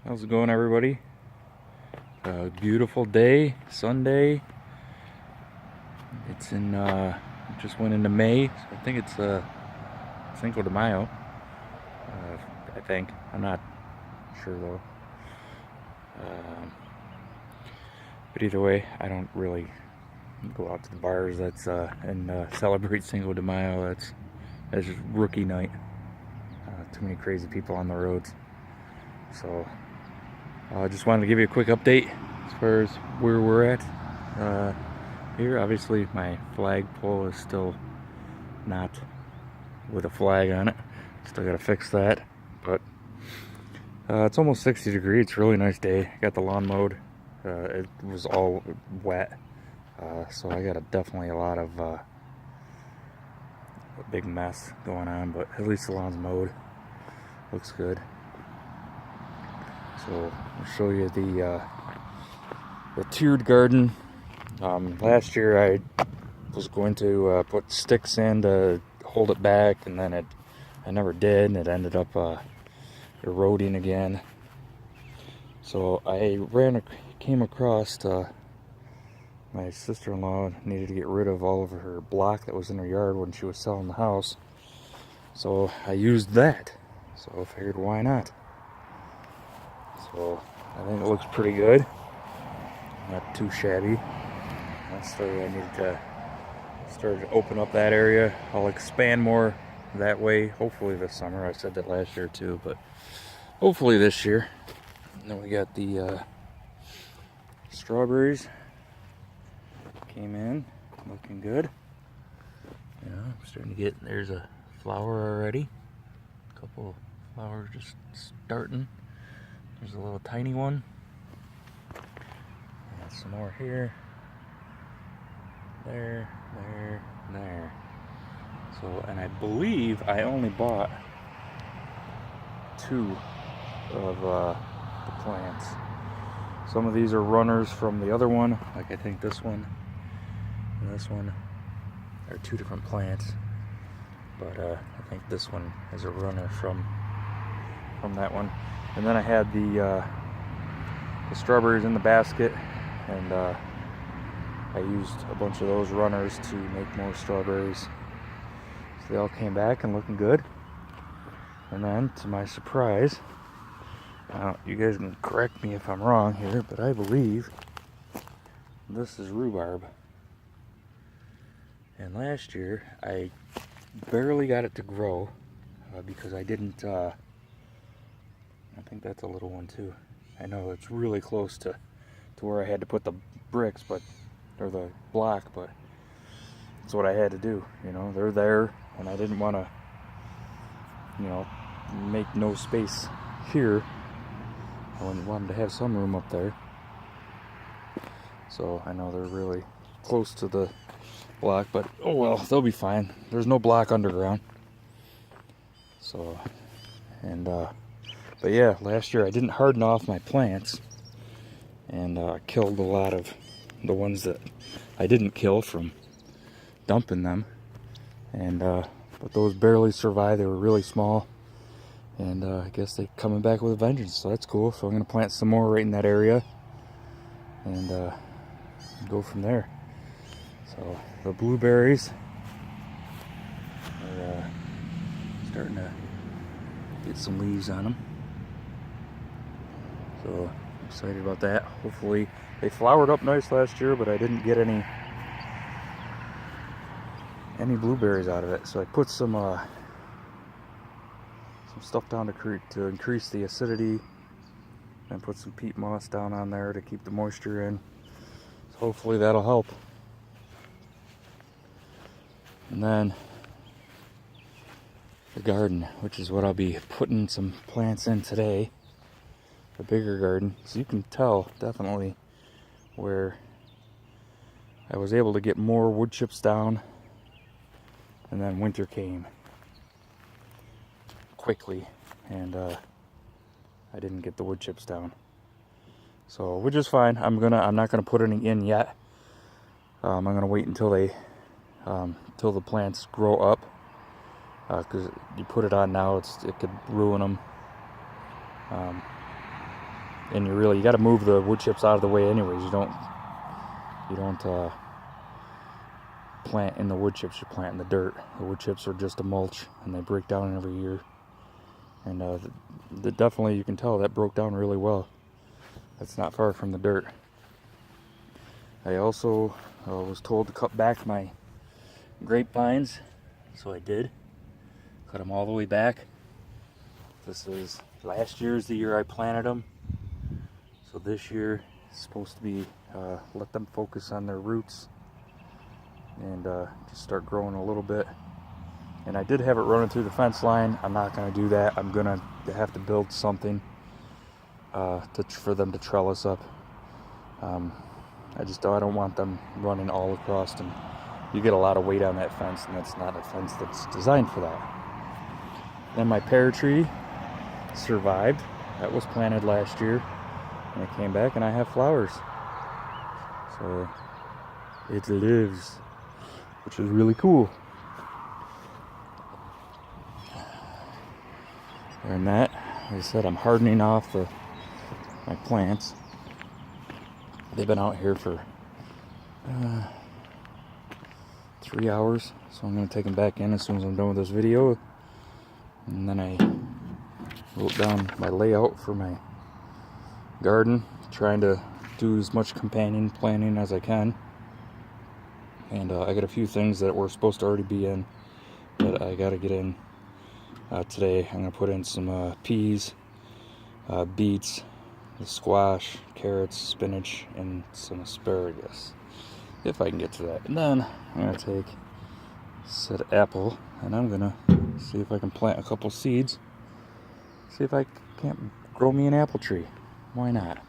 How's it going, everybody? Beautiful day, Sunday. It's in, just went into May, so I think it's Cinco de Mayo. I think. I'm not sure though. But either way, I don't really go out to the bars and celebrate Cinco de Mayo. That's just rookie night. Too many crazy people on the roads. So I just wanted to give you a quick update as far as where we're at here. Obviously my flagpole is still not with a flag on it. Still gotta fix that, but it's almost 60 degrees. It's a really nice day. Got the lawn mowed. It was all wet, so I got definitely a lot of a big mess going on, but at least the lawn's mowed. Looks good. So I'll show you the tiered garden. Last year I was going to put sticks in to hold it back, and then I never did, and it ended up eroding again. So I came across my sister-in-law needed to get rid of all of her block that was in her yard when she was selling the house. So I used that. So I figured, why not? So I think it looks pretty good. Not too shabby. I need to start to open up that area. I'll expand more that way, hopefully this summer. I said that last year too, but hopefully this year. And then we got the strawberries. Came in, looking good. Yeah, I'm starting to get, there's a flower already. A couple of flowers just starting. There's a little tiny one. Got some more here. There. So, and I believe I only bought 2 of the plants. Some of these are runners from the other one, like I think this one and this one are 2 different plants, but I think this one is a runner from that one. And then I had the strawberries in the basket, and I used a bunch of those runners to make more strawberries. So they all came back and looking good. And then, to my surprise, you guys can correct me if I'm wrong here, but I believe this is rhubarb. And last year, I barely got it to grow because I didn't, I think that's a little one too. I know it's really close to where I had to put the bricks, or the block, but that's what I had to do. You know, they're there, and I didn't want to, make no space here. I wanted to have some room up there. So I know they're really close to the block, but oh well, they'll be fine. There's no block underground. So, and but yeah, last year I didn't harden off my plants, and killed a lot of the ones that I didn't kill from dumping them, and but those barely survived. They were really small, and I guess they're coming back with a vengeance, so that's cool. So I'm gonna plant some more right in that area, and go from there. So the blueberries are starting to get some leaves on them, so I'm excited about that. Hopefully they flowered up nice last year, but I didn't get any blueberries out of it. So I put some stuff down to increase the acidity, and put some peat moss down on there to keep the moisture in. So hopefully that'll help. And then the garden, which is what I'll be putting some plants in today, the bigger garden. So you can tell definitely where I was able to get more wood chips down, and then winter came quickly, and I didn't get the wood chips down. So, which is fine. I'm not gonna put any in yet. I'm gonna wait until till the plants grow up, because you put it on now, it could ruin them. And you got to move the wood chips out of the way anyways. You don't plant in the wood chips, you plant in the dirt. The wood chips are just a mulch, and they break down every year. And definitely, you can tell that broke down really well. That's not far from the dirt. I also was told to cut back my grapevines, so I did. Cut them all the way back. This is last year's the year I planted them. So this year is supposed to be let them focus on their roots and just start growing a little bit. And I did have it running through the fence line. I'm not going to do that. I'm going to have to build something for them to trellis up. I don't want them running all across, and you get a lot of weight on that fence, and that's not a fence that's designed for that. Then my pear tree survived. That was planted last year, and it came back, and I have flowers. So it lives, which is really cool. And that, like I said, I'm hardening off my plants. They've been out here for 3 hours, so I'm going to take them back in as soon as I'm done with this video. And then I wrote down my layout for my garden, trying to do as much companion planting as I can. And I got a few things that were supposed to already be in that I got to get in today. I'm going to put in some peas, beets, the squash, carrots, spinach, and some asparagus, if I can get to that. And then I'm going to take said apple, and I'm going to see if I can plant a couple seeds, see if I can't grow me an apple tree. Why not?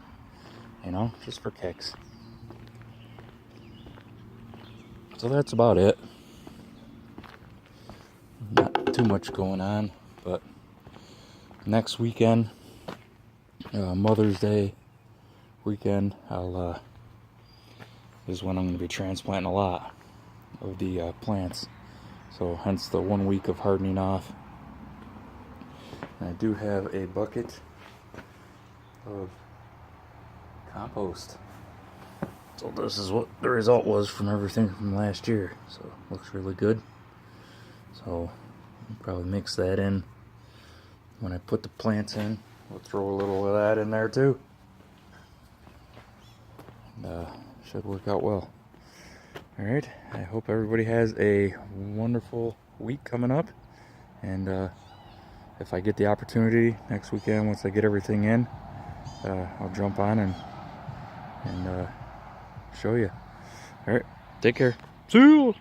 You know, just for kicks. So that's about it. Not too much going on, but next weekend, Mother's Day weekend, is when I'm going to be transplanting a lot of the plants. So hence the 1 week of hardening off. And I do have a bucket of compost. So this is what the result was from everything from last year. So it looks really good. So I'll probably mix that in when I put the plants in. We'll throw a little of that in there too. And, should work out well. Alright, I hope everybody has a wonderful week coming up. And if I get the opportunity next weekend, once I get everything in, I'll jump on and show you. Alright, take care. See you!